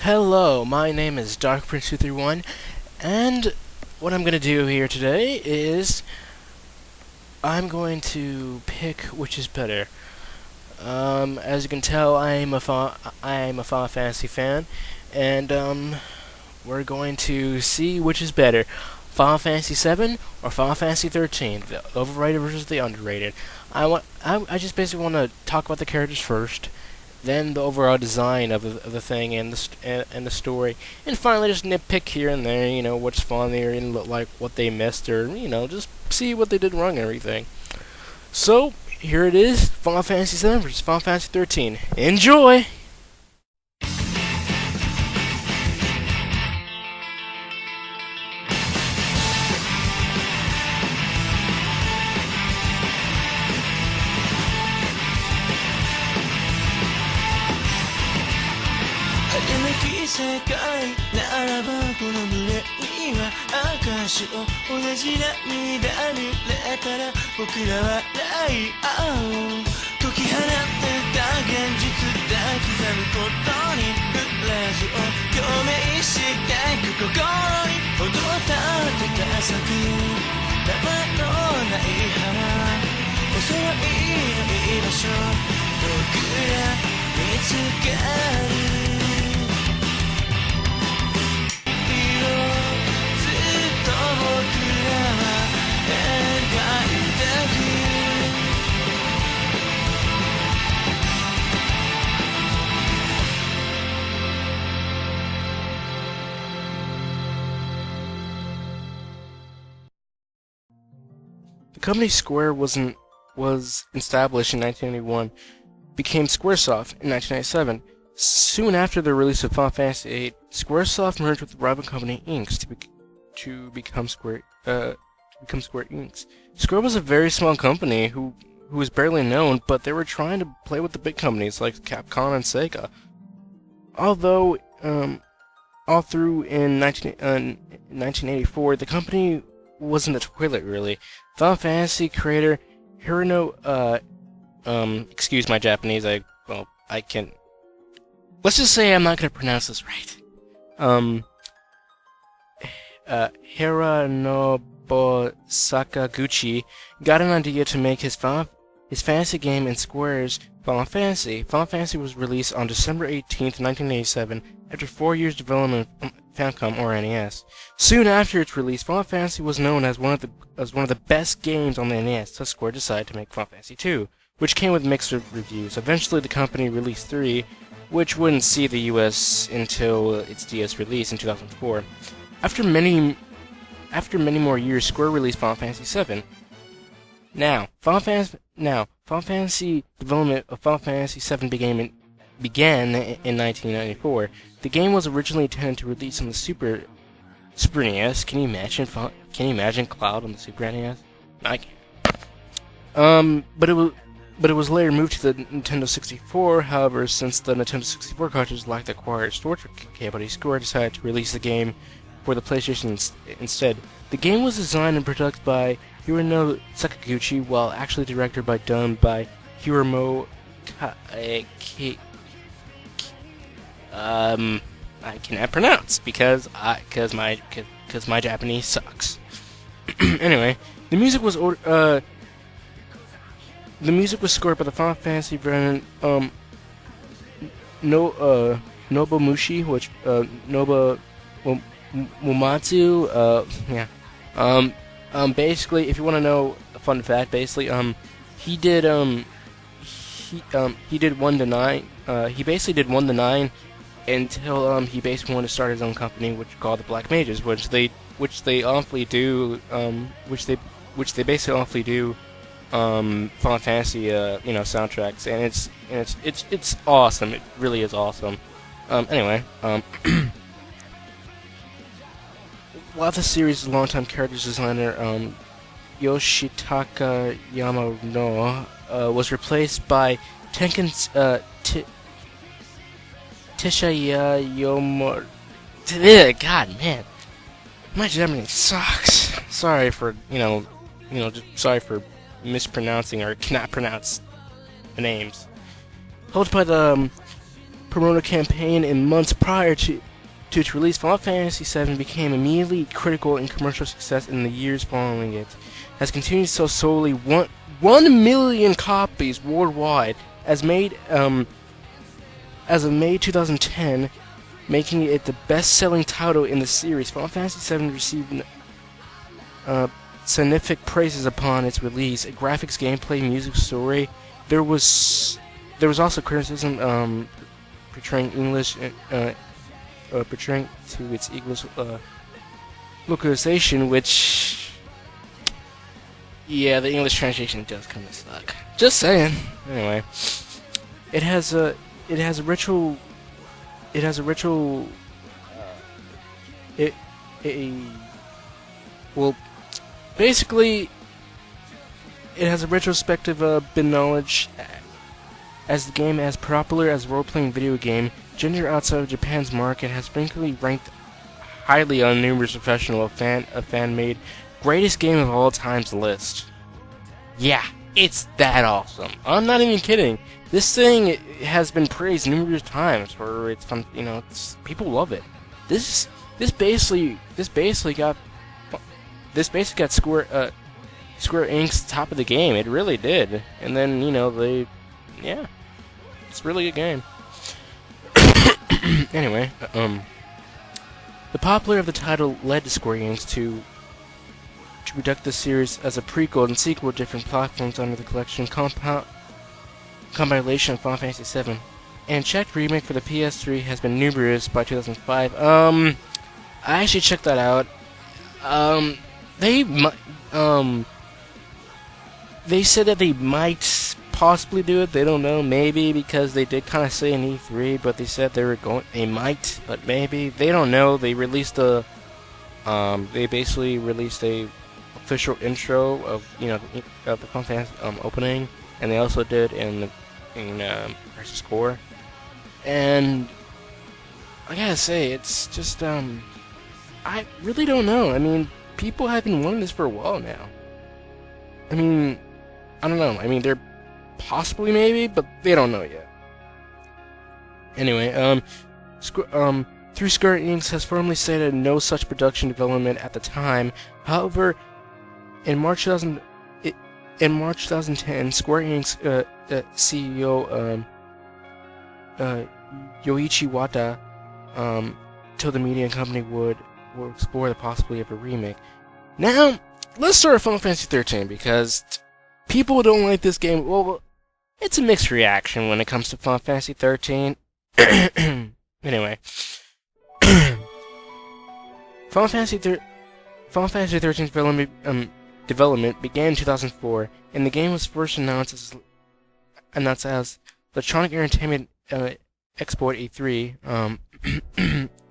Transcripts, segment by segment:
Hello, my name is DarkPrince231, and what I'm going to do here today is I'm going to pick which is better. As you can tell, I'm a Final Fantasy fan, and we're going to see which is better, Final Fantasy 7 or Final Fantasy 13, the overrated versus the underrated. I just basically want to talk about the characters first, then the overall design of the thing and the story, and finally just nitpick here and there, what's funnier and look like what they missed, or just see what they did wrong and everything. So here it is, Final Fantasy 7 versus Final Fantasy 13. Enjoy! The company Square was established in 1981, became Squaresoft in 1997. Soon after the release of Final Fantasy VIII, Squaresoft merged with the rival company Inks to become Square Inks. Square was a very small company who was barely known, but they were trying to play with the big companies like Capcom and Sega. Although all through in 1984, the company was in the toilet, really. Final Fantasy creator Hirono, excuse my Japanese, I can, let's just say I'm not gonna pronounce this right. Hironobu Sakaguchi got an idea to make his fantasy game in Square's Final Fantasy. Final Fantasy was released on December 18th, 1987, after 4 years development from Famicom or NES. Soon after its release, Final Fantasy was known as one of the best games on the NES, so Square decided to make Final Fantasy 2, which came with mixed reviews. Eventually, the company released 3, which wouldn't see the US until its DS release in 2004. After many more years, Square released Final Fantasy 7. Now, Final Fantasy development of Final Fantasy 7 began in 1994. The game was originally intended to release on the Super NES. Can you imagine Cloud on the Super NES? I can't. But it was later moved to the Nintendo 64. However, since the Nintendo 64 cartridge lacked the required storage capability, Square decided to release the game for the PlayStation instead. The game was designed and produced by Hirono Sakaguchi, while actually done by Hiromo I cannot pronounce because my Japanese sucks. Anyway, the music was scored by the Final Fantasy brand Nobumushi, which Nobu Mumatsu, yeah. Basically, if you want to know a fun fact, basically, he did 1 to 9. He basically did 1 to 9 until he basically wanted to start his own company, which called the Black Mages, which they awfully do, which they basically awfully do, Final Fantasy, soundtracks, and it's awesome. It really is awesome. Anyway, while the series' longtime character designer, Yoshitaka Yamano, was replaced by Tishaya Yomor. God, man, my Japanese sucks. Sorry for sorry for mispronouncing or cannot pronounce the names. Held by the promotional campaign in months prior to its release, Final Fantasy VII became immediately critical and commercial success in the years following it. Has continued to sell solely 1 million copies worldwide as of May 2010, making it the best-selling title in the series. Final Fantasy VII received significant praises upon its release. Graphics, gameplay, music, story. There was also criticism portraying to its English localization, which, yeah, the English translation does kind of suck. Just saying. Anyway, it has a ritual. Well, basically, it has a retrospective knowledge as the game as popular as role-playing video game. Gender outside of Japan's market has frequently ranked highly on numerous professional fan-made greatest game of all times list. Yeah, it's that awesome. I'm not even kidding. This thing has been praised numerous times for its fun. You know, people love it. This basically got Square Enix's top of the game. It really did. And then, you know, yeah, it's a really good game. Anyway, the popularity of the title led to Square Enix to conduct the series as a prequel and sequel to different platforms under the collection compilation of Final Fantasy VII. And checked remake for the PS3 has been numerous by 2005. I actually checked that out. They said that they might possibly do it. They don't know, maybe, because they did kind of say in E3, but they said they might, but maybe. They don't know. They released they basically released a official intro of, you know, of the Final Fantasy opening, and they also did in Crisis Core. And I gotta say, it's just I really don't know. I mean, people have been wanting this for a while now. I mean, I don't know. I mean, they're possibly, maybe, but they don't know yet. Anyway, through Square Enix has formally stated no such production development at the time. However, in March 2010, Square Enix CEO Yoichi Wata told the media company would explore the possibility of a remake. Now, let's start with Final Fantasy 13, because people don't like this game. Well, it's a mixed reaction when it comes to Final Fantasy 13. Anyway, Final Fantasy 13's development began in 2004, and the game was first announced as Electronic Entertainment Expo E3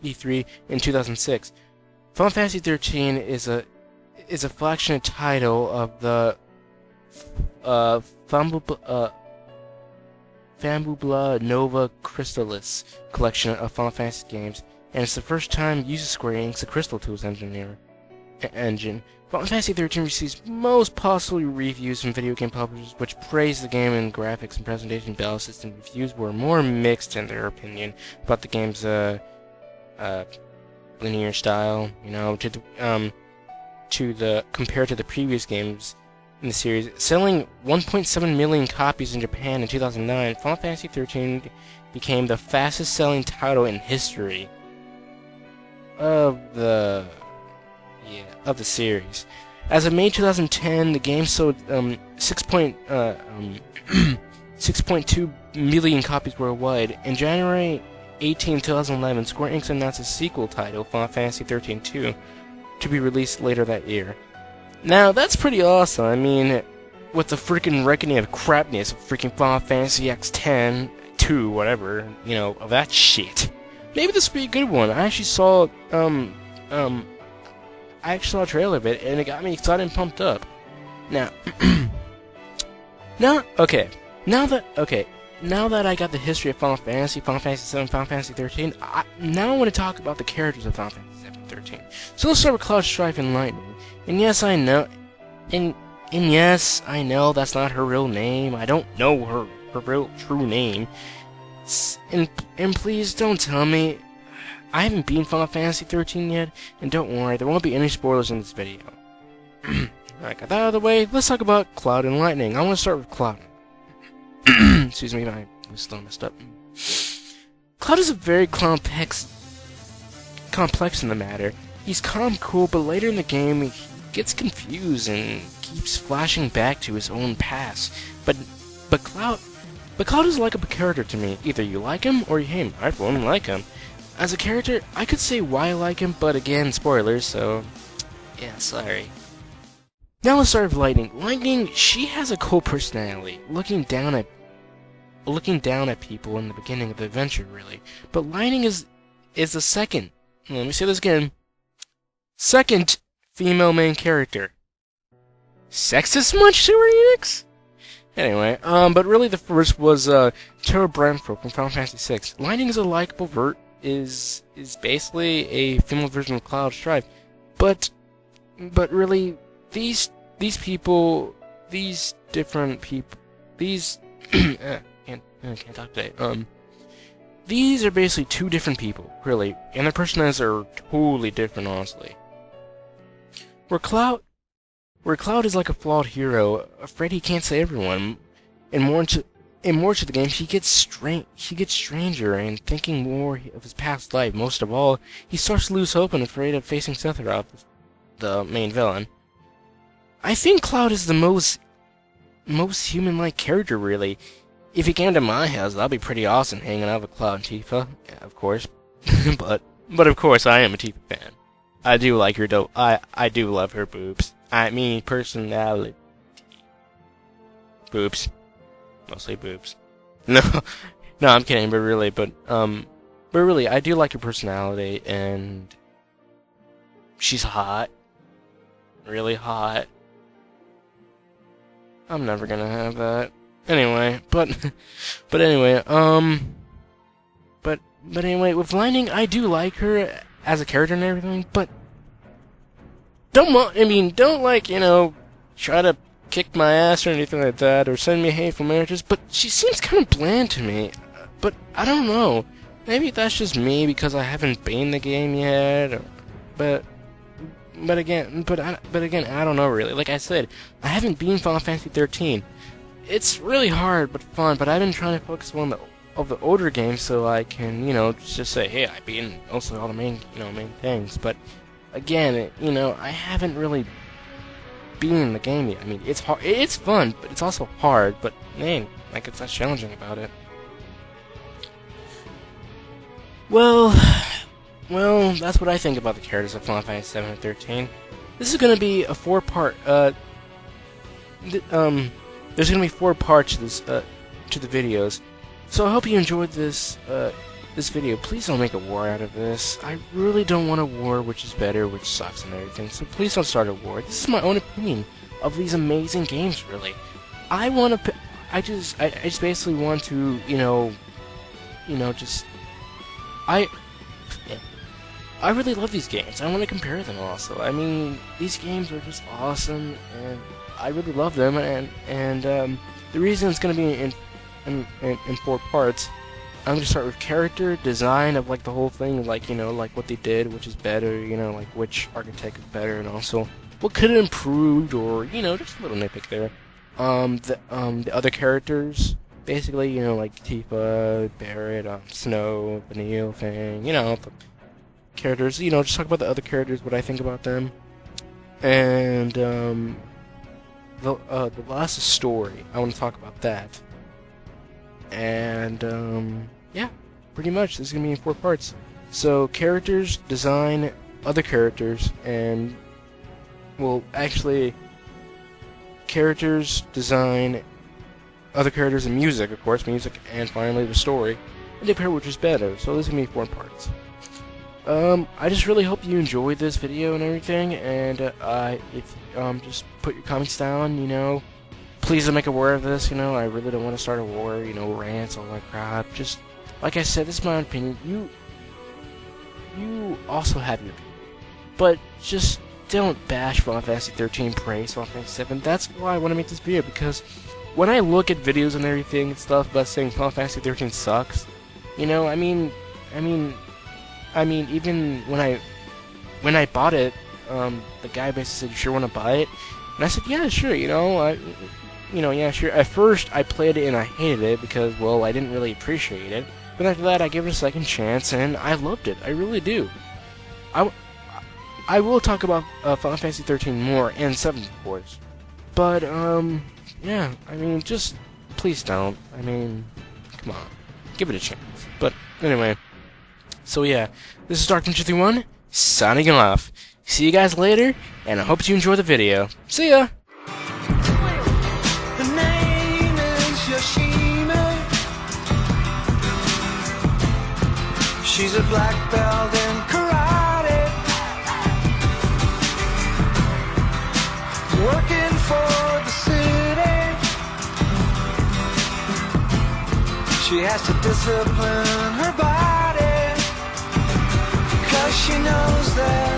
E3 in 2006. Final Fantasy 13 is a flagship title of the Fambula Nova Crystallis collection of Final Fantasy games, and it's the first time uses Square Enix, the Crystal Tools engine. Final Fantasy 13 receives most positive reviews from video game publishers, which praise the game in graphics and presentation. Battle system reviews were more mixed in their opinion about the game's linear style, you know, compared to the previous games in the series. Selling 1.7 million copies in Japan in 2009, Final Fantasy 13 became the fastest selling title in history of the series. As of May 2010, the game sold 6.2 million copies worldwide. In January 18, 2011, Square Enix announced a sequel title, Final Fantasy 13-2, to be released later that year. Now, that's pretty awesome. I mean, with the freaking reckoning of crapness of freaking Final Fantasy X-10, 2, whatever, you know, of that shit. Maybe this would be a good one. I actually saw a trailer of it, and it got me excited and pumped up. Now, now that I got the history of Final Fantasy 7, Final Fantasy 13, now I want to talk about the characters of Final Fantasy 7 and 13. So let's start with Cloud Strife and Lightning. And yes, I know, yes, I know that's not her real name. I don't know her real true name. And please don't tell me I haven't beaten Final Fantasy 13 yet, and don't worry, there won't be any spoilers in this video. Alright, got that out of the way, let's talk about Cloud and Lightning. I want to start with Cloud. Excuse me, my voice still messed up. Cloud is a very complex in the matter. He's calm, cool, but later in the game he gets confused and keeps flashing back to his own past. But Cloud is like a character to me. Either you like him or you hate him. I won't like him. As a character, I could say why I like him, but again, spoilers, so yeah, sorry. Now let's start with Lightning. Lightning, she has a cool personality, looking down at people in the beginning of the adventure, really. But Lightning is the second. Let me say this again. Second female main character. Sexist much, Square Enix? Anyway, but really the first was Tara Branford from Final Fantasy VI. Lightning is a likable is basically a female version of Cloud Strife, but really these different people, can't talk today. These are basically two different people, really, and their personalities are totally different, honestly. Where Cloud is like a flawed hero, afraid he can't save everyone, and more into the game, he gets stranger and thinking more of his past life. Most of all, he starts to lose hope and afraid of facing Sephiroth, the main villain. I think Cloud is the most human-like character, really. If he came to my house, that'd be pretty awesome, hanging out with Cloud and Tifa. Yeah, of course. but of course, I am a Tifa fan. I do like her, though. I do love her boobs. I mean, personality. Boobs. Mostly boobs. No, I'm kidding, but really, I do like her personality, and she's hot. Really hot. I'm never gonna have that. Anyway, but anyway, with Lightning, I do like her as a character and everything, but don't like, try to kick my ass or anything like that, or send me hateful messages, but she seems kind of bland to me. But I don't know. Maybe that's just me because I haven't beaten the game yet, but again, I don't know really. Like I said, I haven't beaten Final Fantasy 13. It's really hard but fun, but I've been trying to focus on the older games so I can, just say, hey, I've beaten also all the main things. But again, I haven't really beaten the game yet. I mean, it's hard, it's fun, but it's also hard. But man, like it's that's challenging about it. Well, that's what I think about the characters of Final Fantasy 7 and 13. This is gonna be a 4-part. There's gonna be 4 parts to this to the videos, so I hope you enjoyed this video. Please don't make a war out of this. I really don't want a war, which is better, which sucks and everything. So please don't start a war. This is my own opinion of these amazing games. Really, I just basically want to, I really love these games. I want to compare them also. I mean, these games are just awesome, and I really love them. And the reason it's going to be in 4 parts, I'm going to start with character design of like the whole thing, like like what they did, which is better, like which architect is better, and also what could have improved, or just a little nitpick there. The other characters, basically, like Tifa, Barret, Snow, Vanille, Fang, the characters, just talk about the other characters, what I think about them. And the last is story. I want to talk about that. And yeah, pretty much this is gonna be in 4 parts. So characters, design, other characters, and characters, design, other characters, and music, of course, and finally the story, and compare which is better. So this is gonna be 4 parts. I just really hope you enjoyed this video and everything, and if just put your comments down, please don't make a war of this, I really don't want to start a war, rants, all that crap. Just, like I said, this is my own opinion. You also have your opinion, but just don't bash Final Fantasy 13, praise Final Fantasy 7. That's why I want to make this video, because when I look at videos and everything and stuff about saying Final Fantasy 13 sucks, You know, even when I bought it, the guy basically said, "You sure want to buy it?" And I said, "Yeah, sure." Yeah, sure. At first, I played it and I hated it because, well, I didn't really appreciate it. But after that, I gave it a second chance and I loved it. I really do. I, I will talk about Final Fantasy 13 more and 7, of course. But yeah. Just please don't. Come on, give it a chance. But anyway, so yeah, this is Dark231 signing off. See you guys later, and I hope you enjoy the video. See ya! Her name is Yoshime. She's a black belt in karate, working for the city. She has to discipline her body, 'cause she knows that